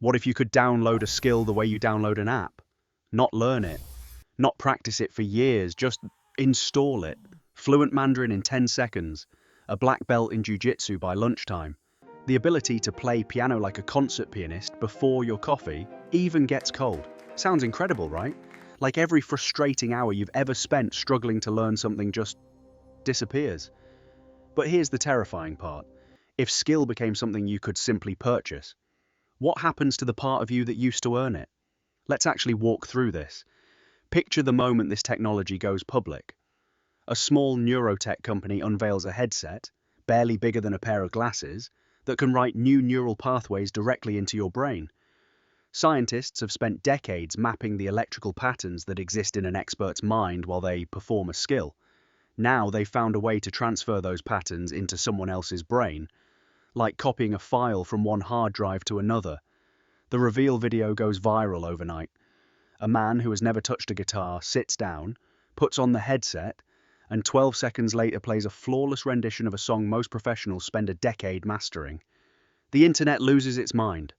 What if you could download a skill the way you download an app? Not learn it, not practice it for years, just install it. Fluent Mandarin in 10 seconds, a black belt in jiu-jitsu by lunchtime. The ability to play piano like a concert pianist before your coffee even gets cold. Sounds incredible, right? Like every frustrating hour you've ever spent struggling to learn something just disappears. But here's the terrifying part. If skill became something you could simply purchase, what happens to the part of you that used to earn it? Let's actually walk through this. Picture the moment this technology goes public. A small neurotech company unveils a headset, barely bigger than a pair of glasses, that can write new neural pathways directly into your brain. Scientists have spent decades mapping the electrical patterns that exist in an expert's mind while they perform a skill. Now they've found a way to transfer those patterns into someone else's brain, like copying a file from one hard drive to another. The reveal video goes viral overnight. A man who has never touched a guitar sits down, puts on the headset, and 12 seconds later plays a flawless rendition of a song most professionals spend a decade mastering. The internet loses its mind.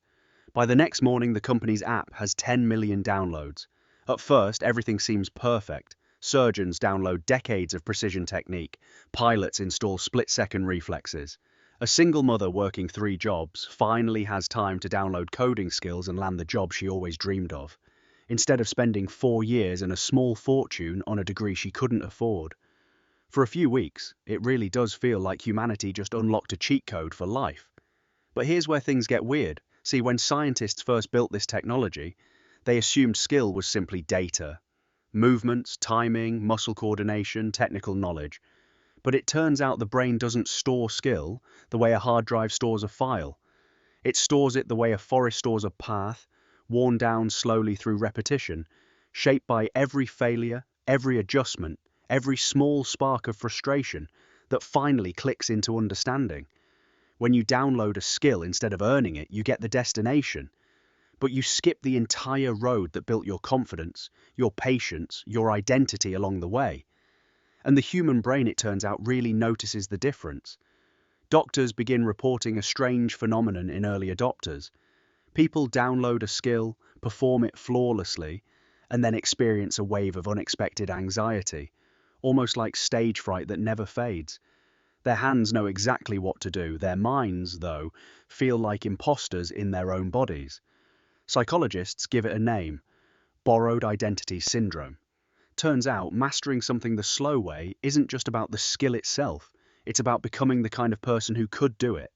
By the next morning, the company's app has 10 million downloads. At first, everything seems perfect. Surgeons download decades of precision technique. Pilots install split-second reflexes. A single mother working 3 jobs finally has time to download coding skills and land the job she always dreamed of, instead of spending 4 years and a small fortune on a degree she couldn't afford. For a few weeks, it really does feel like humanity just unlocked a cheat code for life. But here's where things get weird. See, when scientists first built this technology, they assumed skill was simply data. Movements, timing, muscle coordination, technical knowledge. But it turns out the brain doesn't store skill the way a hard drive stores a file. It stores it the way a forest stores a path, worn down slowly through repetition, shaped by every failure, every adjustment, every small spark of frustration that finally clicks into understanding. When you download a skill instead of earning it, you get the destination, but you skip the entire road that built your confidence, your patience, your identity along the way. And the human brain, it turns out, really notices the difference. Doctors begin reporting a strange phenomenon in early adopters. People download a skill, perform it flawlessly, and then experience a wave of unexpected anxiety, almost like stage fright that never fades. Their hands know exactly what to do. Their minds, though, feel like imposters in their own bodies. Psychologists give it a name: borrowed identity syndrome. Turns out, mastering something the slow way isn't just about the skill itself, it's about becoming the kind of person who could do it.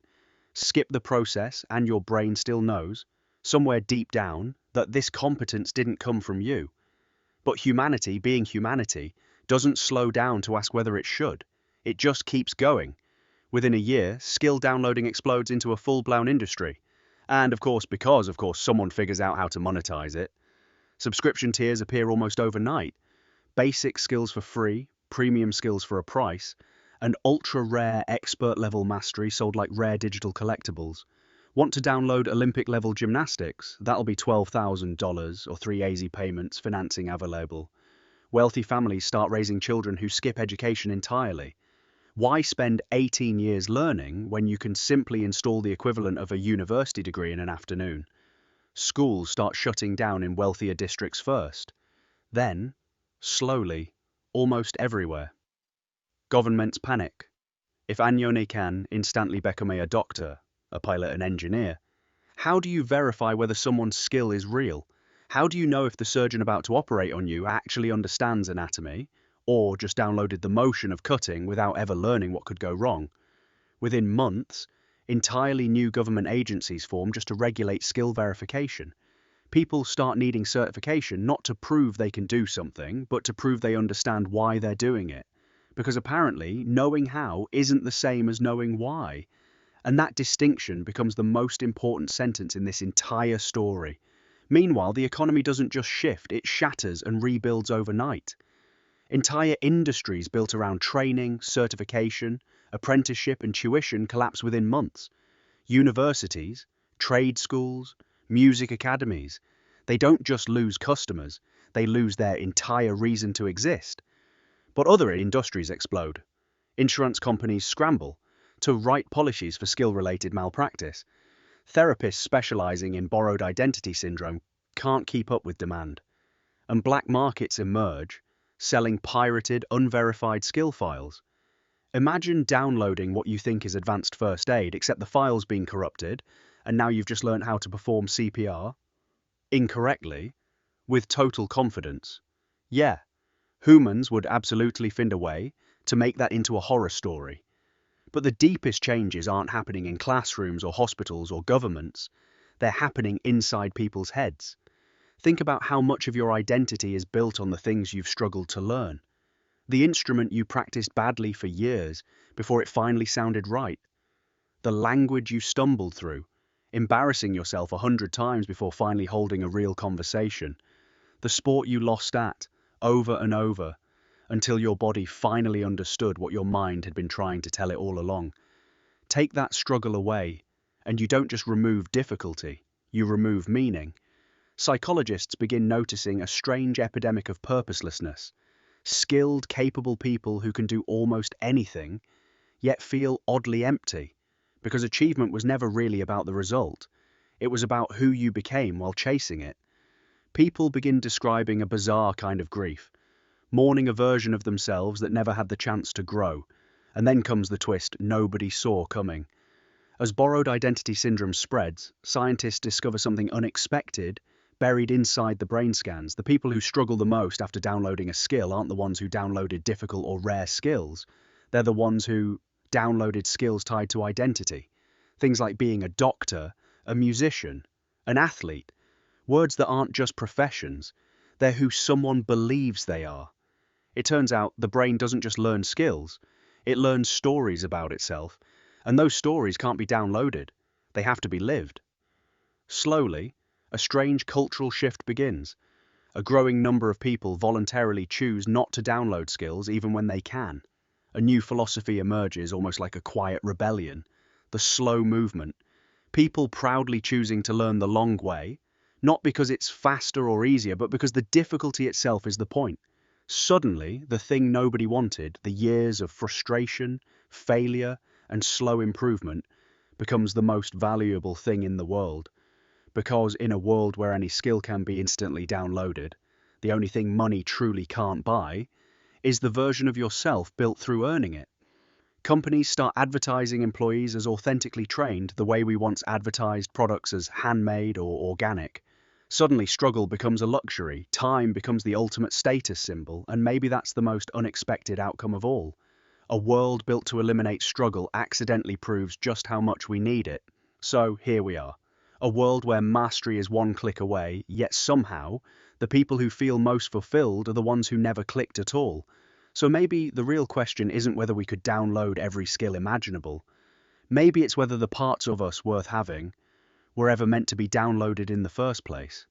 Skip the process, and your brain still knows, somewhere deep down, that this competence didn't come from you. But humanity, being humanity, doesn't slow down to ask whether it should. It just keeps going. Within a year, skill downloading explodes into a full-blown industry. And because someone figures out how to monetize it. Subscription tiers appear almost overnight. Basic skills for free, premium skills for a price, and ultra-rare expert-level mastery sold like rare digital collectibles. Want to download Olympic-level gymnastics? That'll be $12,000 or 3 easy payments, financing available. Wealthy families start raising children who skip education entirely. Why spend 18 years learning when you can simply install the equivalent of a university degree in an afternoon? Schools start shutting down in wealthier districts first. Then, slowly, almost everywhere. Governments panic. If Anyone can instantly become a doctor, a pilot, an engineer, how do you verify whether someone's skill is real? How do you know if the surgeon about to operate on you actually understands anatomy, or just downloaded the motion of cutting without ever learning what could go wrong? Within months, entirely new government agencies form just to regulate skill verification. People start needing certification not to prove they can do something, but to prove they understand why they're doing it. Because apparently, knowing how isn't the same as knowing why. And that distinction becomes the most important sentence in this entire story. Meanwhile, the economy doesn't just shift, it shatters and rebuilds overnight. Entire industries built around training, certification, apprenticeship, and tuition collapse within months. Universities, trade schools, music academies, they don't just lose customers, they lose their entire reason to exist. But other industries explode. Insurance companies scramble to write policies for skill-related malpractice. Therapists specializing in borrowed identity syndrome can't keep up with demand, and black markets emerge, selling pirated, unverified skill files. Imagine downloading what you think is advanced first aid, except the file's been corrupted, and now you've just learned how to perform CPR incorrectly with total confidence. Yeah, humans would absolutely find a way to make that into a horror story. But the deepest changes aren't happening in classrooms or hospitals or governments. They're happening inside people's heads. Think about how much of your identity is built on the things you've struggled to learn. The instrument you practiced badly for years before it finally sounded right. The language you stumbled through, embarrassing yourself 100 times before finally holding a real conversation. The sport you lost at, over and over, until your body finally understood what your mind had been trying to tell it all along. Take that struggle away, and you don't just remove difficulty, you remove meaning. Psychologists begin noticing a strange epidemic of purposelessness. Skilled, capable people who can do almost anything, yet feel oddly empty, because achievement was never really about the result. It was about who you became while chasing it. People begin describing a bizarre kind of grief, mourning a version of themselves that never had the chance to grow. And then comes the twist nobody saw coming. As borrowed identity syndrome spreads, scientists discover something unexpected buried inside the brain scans. The people who struggle the most after downloading a skill aren't the ones who downloaded difficult or rare skills. They're the ones who downloaded skills tied to identity. Things like being a doctor, a musician, an athlete. Words that aren't just professions. They're who someone believes they are. It turns out the brain doesn't just learn skills, it learns stories about itself, and those stories can't be downloaded. They have to be lived. Slowly, a strange cultural shift begins. A growing number of people voluntarily choose not to download skills even when they can. A new philosophy emerges, almost like a quiet rebellion. The slow movement. People proudly choosing to learn the long way, not because it's faster or easier, but because the difficulty itself is the point. Suddenly, the thing nobody wanted, the years of frustration, failure, and slow improvement, becomes the most valuable thing in the world. Because in a world where any skill can be instantly downloaded, the only thing money truly can't buy is the version of yourself built through earning it. Companies start advertising employees as authentically trained the way we once advertised products as handmade or organic. Suddenly, struggle becomes a luxury, time becomes the ultimate status symbol, and maybe that's the most unexpected outcome of all. A world built to eliminate struggle accidentally proves just how much we need it. So here we are. A world where mastery is one click away, yet somehow, the people who feel most fulfilled are the ones who never clicked at all. So maybe the real question isn't whether we could download every skill imaginable. Maybe it's whether the parts of us worth having were ever meant to be downloaded in the first place.